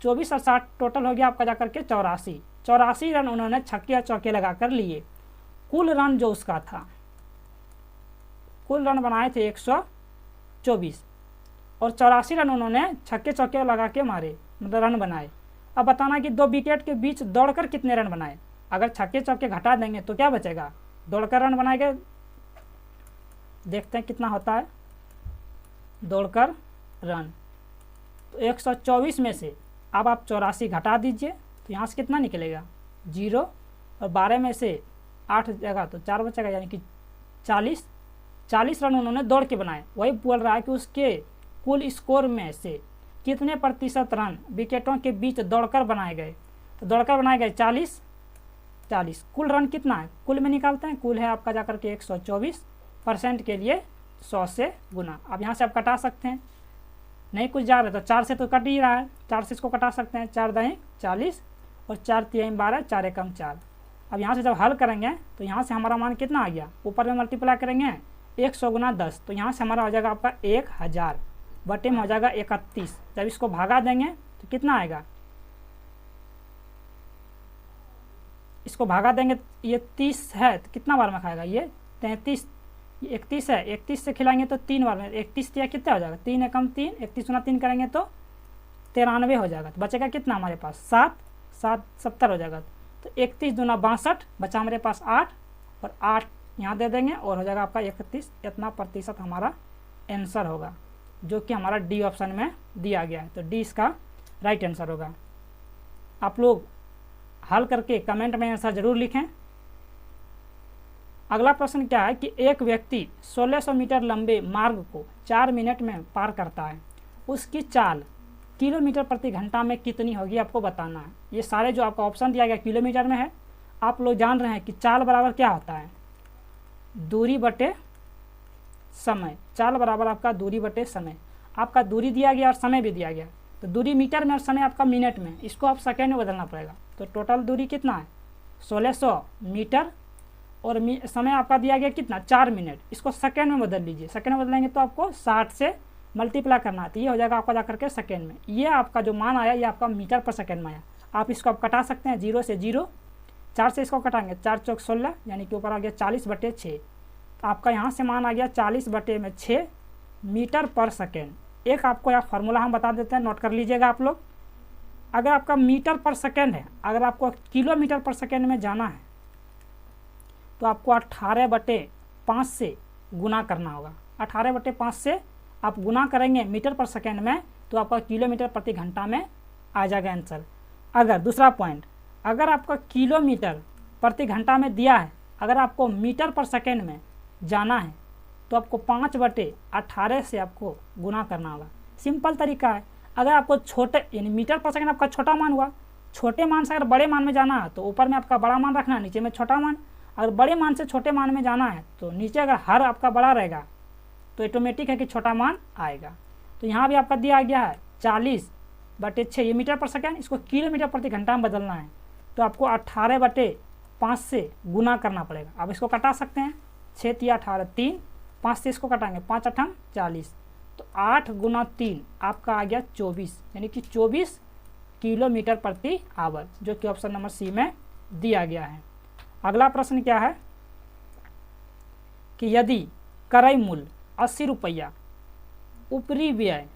24 और 60 टोटल हो गया आपका जाकर के 84। 84 रन उन्होंने छक्के और चौके लगा कर लिए। कुल रन जो उसका था, कुल रन बनाए थे 124 और 84 रन उन्होंने छक्के चौके लगा के मारे, मतलब रन बनाए। अब बताना कि 2 विकेट के बीच दौड़कर कितने रन बनाए। अगर छक्के चौके घटा देंगे तो क्या बचेगा? दौड़कर रन बनाएंगे, देखते हैं कितना होता है दौड़कर रन। तो 124 में से अब आप 84 घटा दीजिए तो यहाँ से कितना निकलेगा? 0 और 12 में से 8 जगह तो 4 बचेगा, यानी कि 40 रन उन्होंने दौड़ के बनाए। वही बोल रहा है कि उसके कुल स्कोर में से कितने प्रतिशत रन विकेटों के बीच दौड़कर बनाए गए। तो दौड़कर बनाए गए 40। कुल रन कितना है? कुल में निकालते हैं, कुल है आपका जाकर के 124% के लिए 100 से गुना। अब यहाँ से आप कटा सकते हैं, नहीं कुछ जा रहा है तो 4 से तो कट ही रहा है, 4 से इसको कटा सकते हैं। 4 दाएँ 40 और 4 तिहाई 12, 4 एकम 4। अब यहाँ से जब हल करेंगे तो यहाँ से हमारा मान कितना आ गया? ऊपर में मल्टीप्लाई करेंगे 100 × 10, तो यहाँ से हमारा हो जाएगा आपका 1000 बटे में हो जाएगा 31। जब इसको भागा देंगे तो कितना आएगा? इसको भागा देंगे, ये 30 है तो कितना बार में खाएगा? ये 33, 31 है, 31 से खिलाएंगे तो 3 बार में, 31 या कितना हो जाएगा? 3 एकम 3, 31 × 3 करेंगे तो 93 हो जाएगा। तो बचेगा कितना हमारे पास? 7, 7 70 हो जाएगा। तो 31 दूना 62, बचा हमारे पास 8 और 8 यहाँ दे देंगे और हो जाएगा आपका 31। इतना प्रतिशत हमारा आंसर होगा, जो कि हमारा डी ऑप्शन में दिया गया है। तो डी इसका राइट आंसर होगा। आप लोग हल करके कमेंट में आंसर जरूर लिखें। अगला प्रश्न क्या है कि एक व्यक्ति 1600 मीटर लंबे मार्ग को 4 मिनट में पार करता है। उसकी चाल किलोमीटर प्रति घंटा में कितनी होगी आपको बताना है। ये सारे जो आपका ऑप्शन दिया गया किलोमीटर में है। आप लोग जान रहे हैं कि चाल बराबर क्या होता है? दूरी बटे समय, चाल बराबर आपका दूरी बटे समय। आपका दूरी दिया गया और समय भी दिया गया, तो दूरी मीटर में और समय आपका मिनट में, इसको आप सेकेंड में बदलना पड़ेगा। तो टोटल दूरी कितना है 1600 मीटर और समय आपका दिया गया कितना 4 मिनट, इसको सेकेंड में बदल लीजिए। सेकेंड में बदलेंगे तो आपको 60 से मल्टीप्लाई करना है, तो ये हो जाएगा आपका जाकर के सेकेंड में। ये आपका जो मान आया ये आपका मीटर पर सेकेंड में आया। आप इसको आप कटा सकते हैं 0 से 0, 4 से इसको कटाएंगे 4 चौक 16, यानी कि ऊपर आ गया 40/6। तो आपका यहाँ से मान आ गया 40/6 मीटर पर सेकेंड। एक आपको यहाँ फार्मूला हम बता देते हैं, नोट कर लीजिएगा आप लोग। अगर आपका मीटर पर सेकेंड है, अगर आपको किलोमीटर पर सेकेंड में जाना है तो आपको 18/5 से गुना करना होगा। 18/5 से आप गुना करेंगे मीटर पर सेकेंड में तो आपका किलोमीटर प्रति घंटा में आ जाएगा आंसर। अगर दूसरा पॉइंट, अगर आपका किलोमीटर प्रति घंटा में दिया है, अगर आपको मीटर पर सेकेंड में जाना है तो आपको 5/18 से आपको गुना करना होगा। सिंपल तरीका है। अगर आपको छोटे यानी मीटर पर सेकेंड आपका छोटा मान हुआ, छोटे मान से अगर बड़े मान में जाना है तो ऊपर में आपका बड़ा मान रखना है, नीचे में छोटा मान। अगर बड़े मान से छोटे मान में जाना है तो नीचे अगर हर आपका बड़ा रहेगा तो ऑटोमेटिक है कि छोटा मान आएगा। तो यहाँ भी आपका दिया गया है 40/6, ये मीटर पर सेकेंड, इसको किलोमीटर प्रति घंटा में बदलना है तो आपको 18/5 से गुना करना पड़ेगा। अब इसको कटा सकते हैं, 6 तिया 18, 3, 5 से इसको कटाएंगे 5 8 40, तो 8 × 3 आपका आ गया 24, यानी कि 24 किलोमीटर प्रति आवर, जो कि ऑप्शन नंबर सी में दिया गया है। अगला प्रश्न क्या है कि यदि क्रय मूल्य 80 रुपया, ऊपरी व्यय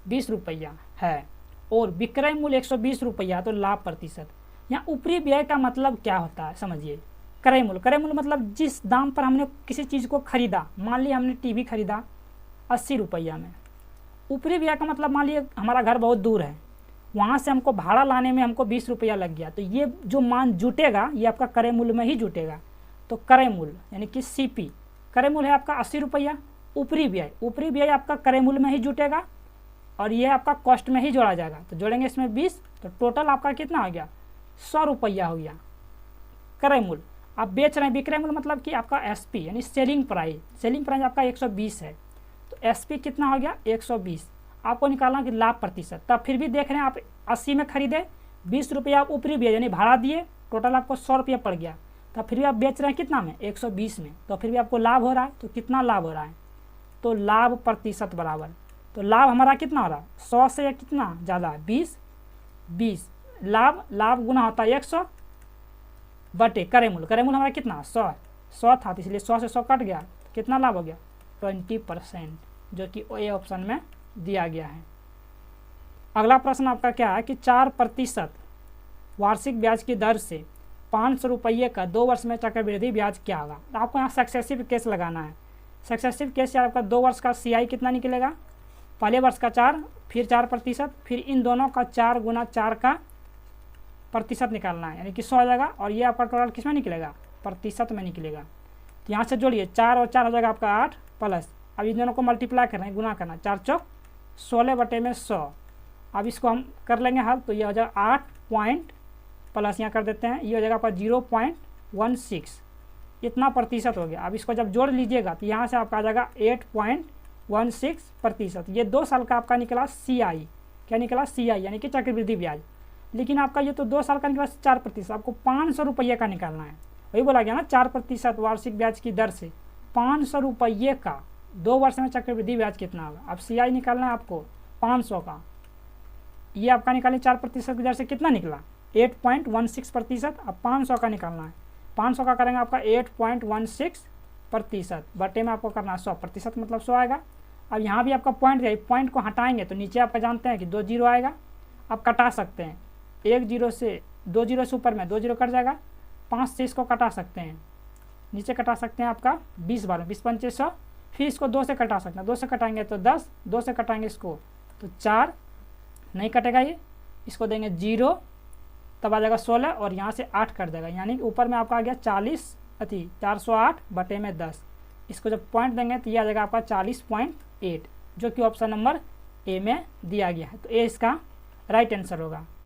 20 रुपया है और विक्रय मूल्य 120 रुपया तो लाभ प्रतिशत। यहाँ ऊपरी व्यय का मतलब क्या होता है समझिए। क्रय मूल्य मतलब जिस दाम पर हमने किसी चीज़ को खरीदा, मान लिया हमने टीवी खरीदा 80 रुपया में। ऊपरी व्यय का मतलब मान लिया हमारा घर बहुत दूर है, वहाँ से हमको भाड़ा लाने में हमको 20 रुपया लग गया, तो ये जो मान जुटेगा ये आपका क्रय मूल्य में ही जुटेगा। तो क्रय मूल्य यानी कि CP, क्रय मूल्य है आपका 80 रुपया। ऊपरी व्यय आपका क्रय मूल्य में ही जुटेगा और ये आपका कॉस्ट में ही जोड़ा जाएगा, तो जोड़ेंगे इसमें 20, तो टोटल आपका कितना हो गया 100 रुपया हो गया क्रय मूल्य। आप बेच रहे हैं, विक्रय मूल्य मतलब कि आपका SP यानी सेलिंग प्राइस आपका 120 है, तो SP कितना हो गया 120। आपको निकालना कि लाभ प्रतिशत, तब फिर भी देख रहे हैं आप 80 में खरीदे, 20 रुपया आप ऊपरी व्यय यानी भाड़ा दिए, टोटल आपको 100 रुपया पड़ गया, तब फिर भी आप बेच रहे हैं कितना में 120 में, तो फिर भी आपको लाभ हो रहा है। तो कितना लाभ हो रहा है, तो लाभ प्रतिशत बराबर, तो लाभ हमारा कितना हो रहा है 100 से कितना ज़्यादा 20 लाभ गुना होता है 100 बटे क्रय मूल्य हमारा कितना 100 था, तो इसलिए 100 से 100 कट गया, तो कितना लाभ हो गया 20%, जो कि ए ऑप्शन में दिया गया है। अगला प्रश्न आपका क्या है कि 4% वार्षिक ब्याज की दर से 500 रुपये का 2 वर्ष में चक्रवृद्धि ब्याज क्या होगा। तो आपको यहाँ सक्सेसिव केस लगाना है। सक्सेसिव केस से आपका 2 वर्ष का CI कितना निकलेगा, पहले वर्ष का 4, फिर 4%, फिर इन दोनों का 4 × 4 का प्रतिशत निकालना है, यानी कि 100 आ जाएगा, और ये आपका टोटल किस में निकलेगा प्रतिशत में निकलेगा। तो यहाँ से जोड़िए 4 और 4 हो जाएगा आपका 8 प्लस, अब इन दोनों को मल्टीप्लाई करना है, गुना करना, 4 चौक 16 बटे में 100। अब इसको हम कर लेंगे हल, तो ये हो जाएगा 8 पॉइंट प्लस यहाँ कर देते हैं, ये हो जाएगा आपका 0.16, इतना प्रतिशत हो गया। अब इसको जब जोड़ लीजिएगा तो यहाँ से आपका आ जाएगा 8.16%। ये 2 साल का आपका निकला CI, क्या निकला CI यानी कि चक्रवृद्धि ब्याज। लेकिन आपका ये तो 2 साल का निकला 4%, आपको 500 रुपये का निकालना है। वही बोला गया ना 4% वार्षिक ब्याज की दर से 500 रुपये का 2 वर्ष में चक्रवृद्धि ब्याज कितना होगा। अब CI निकालना है आपको 500 का, ये आपका निकालिए 4% की दर से कितना निकला 8.16%। अब 500 का निकालना है, 500 का करेंगे आपका 8.16% बटे में आपको करना है 100%, मतलब 100 आएगा। अब यहाँ भी आपका पॉइंट गया, पॉइंट को हटाएंगे तो नीचे आपका जानते हैं कि 2 जीरो आएगा। अब कटा सकते हैं 1 जीरो से 2 जीरो से ऊपर में 2 जीरो कट जाएगा, 5 से इसको कटा सकते हैं, नीचे कटा सकते हैं आपका 20 बार 20 पंचे 100, फिर इसको 2 से कटा सकते हैं, 2 से कटाएंगे तो 10, 2 से कटाएंगे इसको तो 4, नहीं कटेगा ये, इसको देंगे 0, तब आ जाएगा 16 और यहाँ से 8 कट जाएगा, यानी कि ऊपर में आपका आ गया 408 बटे में 10। इसको जब पॉइंट देंगे तो ये आ जाएगा आपका 40.8, जो कि ऑप्शन नंबर ए में दिया गया है। तो ए इसका राइट आंसर होगा।